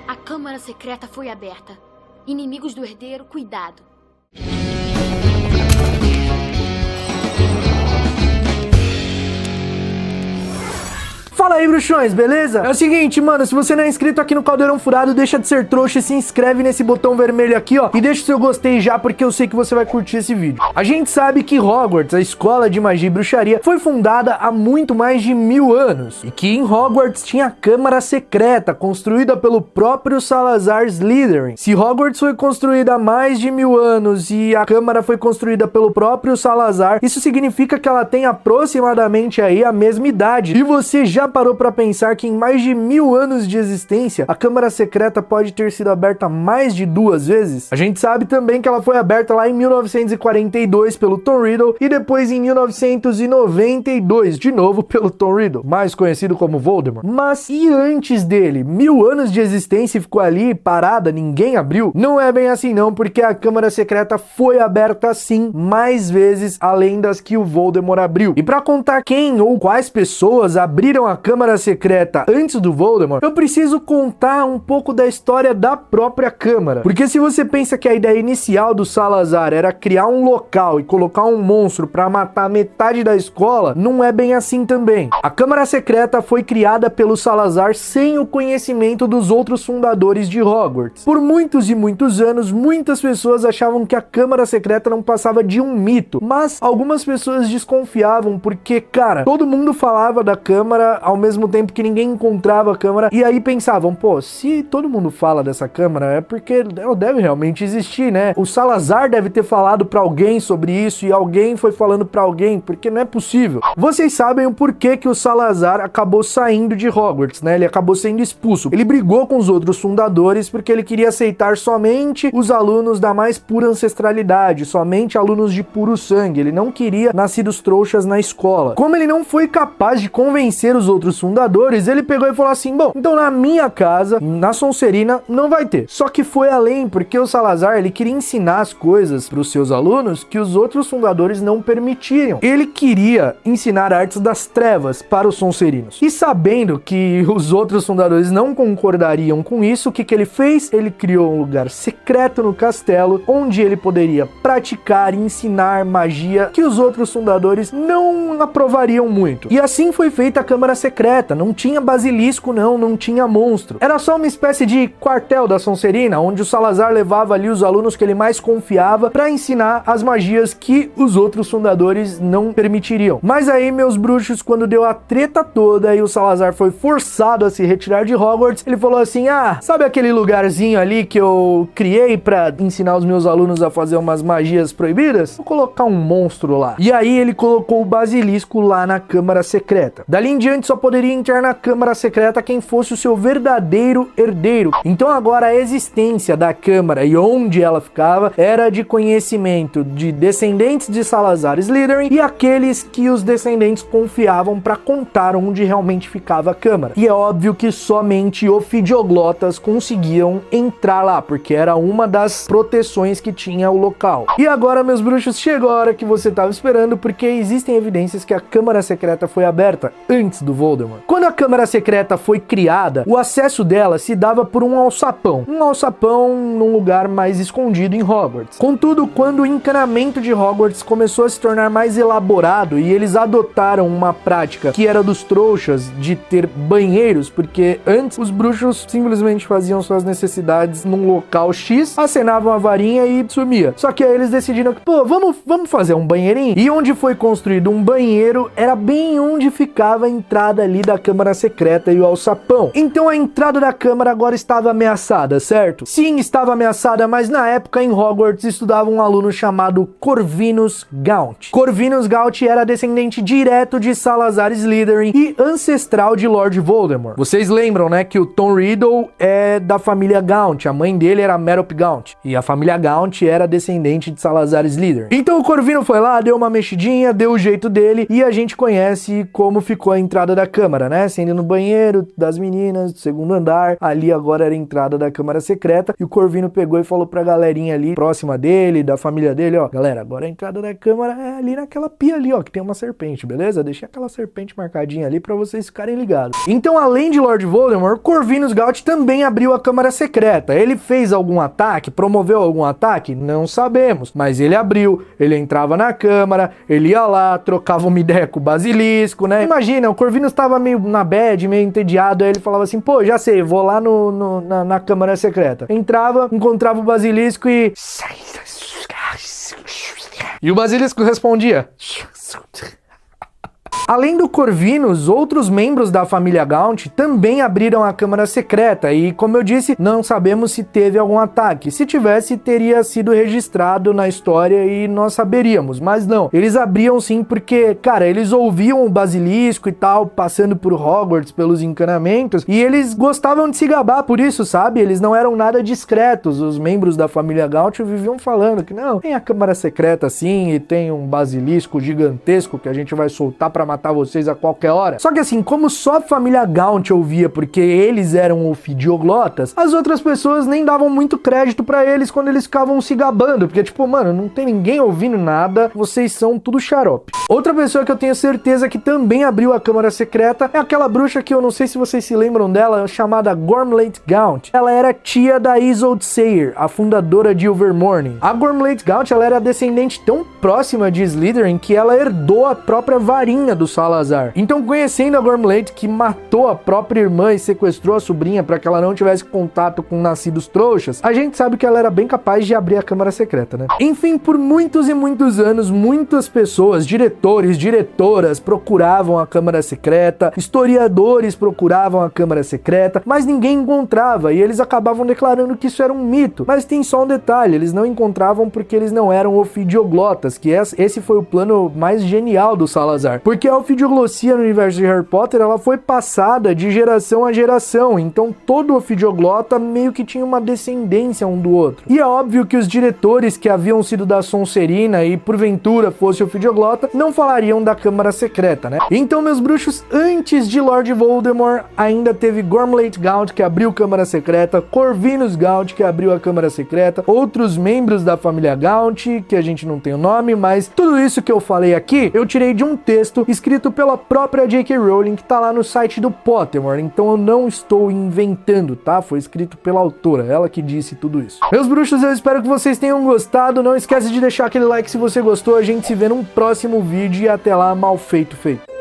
A Câmara Secreta foi aberta. Inimigos do herdeiro, cuidado. Fala aí, bruxões, beleza? É o seguinte, mano, se você não é inscrito aqui no Caldeirão Furado, deixa de ser trouxa e se inscreve nesse botão vermelho aqui, ó, e deixa o seu gostei já, porque eu sei que você vai curtir esse vídeo. A gente sabe que Hogwarts, a escola de magia e bruxaria, foi fundada há muito mais de 1000 anos, e que em Hogwarts tinha a Câmara Secreta, construída pelo próprio Salazar Slytherin. Se Hogwarts foi construída há mais de 1000 anos e a Câmara foi construída pelo próprio Salazar, isso significa que ela tem aproximadamente aí a mesma idade. E você já parou pra pensar que em mais de 1000 anos de existência, a Câmara Secreta pode ter sido aberta mais de 2 vezes? A gente sabe também que ela foi aberta lá em 1942 pelo Tom Riddle e depois em 1992, de novo pelo Tom Riddle, mais conhecido como Voldemort. Mas e antes dele? 1000 anos de existência e ficou ali parada, ninguém abriu? Não é bem assim não, porque a Câmara Secreta foi aberta sim, mais vezes além das que o Voldemort abriu. E pra contar quem ou quais pessoas abriram a Câmara Secreta antes do Voldemort, eu preciso contar um pouco da história da própria Câmara. Porque se você pensa que a ideia inicial do Salazar era criar um local e colocar um monstro pra matar metade da escola, não é bem assim também. A Câmara Secreta foi criada pelo Salazar sem o conhecimento dos outros fundadores de Hogwarts. Por muitos e muitos anos, muitas pessoas achavam que a Câmara Secreta não passava de um mito, mas algumas pessoas desconfiavam porque, cara, todo mundo falava da Câmara ao mesmo tempo que ninguém encontrava a Câmara, e aí pensavam, pô, se todo mundo fala dessa Câmara é porque ela deve realmente existir, né? O Salazar deve ter falado pra alguém sobre isso e alguém foi falando pra alguém, porque não é possível. Vocês sabem o porquê que o Salazar acabou saindo de Hogwarts, né? Ele acabou sendo expulso. Ele brigou com os outros fundadores porque ele queria aceitar somente os alunos da mais pura ancestralidade, somente alunos de puro sangue. Ele não queria nascidos trouxas na escola. Como ele não foi capaz de convencer os outros fundadores, ele pegou e falou assim, bom, então na minha casa, na Sonserina, não vai ter. Só que foi além, porque o Salazar, ele queria ensinar as coisas para os seus alunos que os outros fundadores não permitiam. Ele queria ensinar artes das trevas para os Sonserinos. E sabendo que os outros fundadores não concordariam com isso, o que ele fez? Ele criou um lugar secreto no castelo, onde ele poderia praticar e ensinar magia que os outros fundadores não aprovariam muito. E assim foi feita a Câmara Secreta. Não tinha basilisco não tinha monstro. Era só uma espécie de quartel da Sonserina, onde o Salazar levava ali os alunos que ele mais confiava para ensinar as magias que os outros fundadores não permitiriam. Mas aí, meus bruxos, quando deu a treta toda e o Salazar foi forçado a se retirar de Hogwarts, ele falou assim, sabe aquele lugarzinho ali que eu criei para ensinar os meus alunos a fazer umas magias proibidas? Vou colocar um monstro lá. E aí ele colocou o basilisco lá na Câmara Secreta. Dali em diante só poderia entrar na Câmara Secreta quem fosse o seu verdadeiro herdeiro. Então agora a existência da Câmara e onde ela ficava era de conhecimento de descendentes de Salazar Slytherin e aqueles que os descendentes confiavam para contar onde realmente ficava a Câmara. E é óbvio que somente ofidioglottas conseguiam entrar lá, porque era uma das proteções que tinha o local. E agora, meus bruxos, chegou a hora que você estava esperando, porque existem evidências que a Câmara Secreta foi aberta antes do Voldemort. Quando a Câmara Secreta foi criada, o acesso dela se dava por um alçapão. Um alçapão num lugar mais escondido em Hogwarts. Contudo, quando o encanamento de Hogwarts começou a se tornar mais elaborado e eles adotaram uma prática que era dos trouxas de ter banheiros, porque antes os bruxos simplesmente faziam suas necessidades num local X, acenavam a varinha e sumia. Só que aí eles decidiram que, pô, vamos fazer um banheirinho? E onde foi construído um banheiro era bem onde ficava a entrada ali da Câmara Secreta e o alçapão. Então a entrada da Câmara agora estava ameaçada, certo? Sim, estava ameaçada, mas na época em Hogwarts estudava um aluno chamado Corvinus Gaunt. Corvinus Gaunt era descendente direto de Salazar Slytherin e ancestral de Lord Voldemort. Vocês lembram, né, que o Tom Riddle é da família Gaunt, a mãe dele era Merope Gaunt, e a família Gaunt era descendente de Salazar Slytherin. Então o Corvino foi lá, deu uma mexidinha, deu o jeito dele, e a gente conhece como ficou a entrada da da câmara, né? Sendo no banheiro das meninas, do segundo andar. Ali agora era a entrada da câmara secreta. E o Corvino pegou e falou pra galerinha ali, próxima dele, da família dele, ó. Galera, agora a entrada da câmara é ali naquela pia ali, ó, que tem uma serpente, beleza? Deixei aquela serpente marcadinha ali pra vocês ficarem ligados. Então, além de Lord Voldemort, Corvinus Gaunt também abriu a câmara secreta. Ele fez algum ataque? Promoveu algum ataque? Não sabemos. Mas ele abriu, ele entrava na câmara, ele ia lá, trocava uma ideia com o Basilisco, né? Imagina, o Corvinus tava meio na bad, meio entediado, aí ele falava assim, pô, já sei, vou lá na câmara secreta. Entrava, encontrava o Basilisco e... E o Basilisco respondia... Além do Corvinus, outros membros da família Gaunt também abriram a câmara secreta e, como eu disse, não sabemos se teve algum ataque. Se tivesse, teria sido registrado na história e nós saberíamos, mas não. Eles abriam sim porque, cara, eles ouviam o Basilisco e tal, passando por Hogwarts, pelos encanamentos, e eles gostavam de se gabar por isso, sabe? Eles não eram nada discretos. Os membros da família Gaunt viviam falando que não, tem a câmara secreta sim e tem um Basilisco gigantesco que a gente vai soltar pra matar vocês a qualquer hora. Só que assim, como só a família Gaunt ouvia porque eles eram ofidioglottas, as outras pessoas nem davam muito crédito pra eles quando eles ficavam se gabando, porque tipo, mano, não tem ninguém ouvindo nada, vocês são tudo xarope. Outra pessoa que eu tenho certeza que também abriu a câmara secreta é aquela bruxa que eu não sei se vocês se lembram dela, chamada Gormlate Gaunt. Ela era tia da Isolde Sayre, a fundadora de Ilvermorny. A Gormlate Gaunt, ela era descendente tão próxima de Slytherin que ela herdou a própria varinha do Salazar. Então, conhecendo a Gormlate, que matou a própria irmã e sequestrou a sobrinha para que ela não tivesse contato com nascidos trouxas, a gente sabe que ela era bem capaz de abrir a câmara secreta, né? Enfim, por muitos e muitos anos, muitas pessoas, diretores, diretoras, procuravam a câmara secreta, historiadores procuravam a câmara secreta, mas ninguém encontrava e eles acabavam declarando que isso era um mito. Mas tem só um detalhe, eles não encontravam porque eles não eram ofidioglottas, que esse foi o plano mais genial do Salazar. Porque a ofidioglossia no universo de Harry Potter, ela foi passada de geração a geração, então todo ofidioglota meio que tinha uma descendência um do outro. E é óbvio que os diretores que haviam sido da Sonserina e porventura fosse ofidioglota, não falariam da câmara secreta, né? Então, meus bruxos, antes de Lord Voldemort, ainda teve Gormlate Gaunt, que abriu câmara secreta, Corvinus Gaunt, que abriu a câmara secreta, outros membros da família Gaunt, que a gente não tem o nome, mas tudo isso que eu falei aqui, eu tirei de um texto escrito pela própria J.K. Rowling, que tá lá no site do Pottermore, então eu não estou inventando, tá? Foi escrito pela autora, ela que disse tudo isso. Meus bruxos, eu espero que vocês tenham gostado, não esquece de deixar aquele like se você gostou, a gente se vê num próximo vídeo e até lá, mal feito, feito.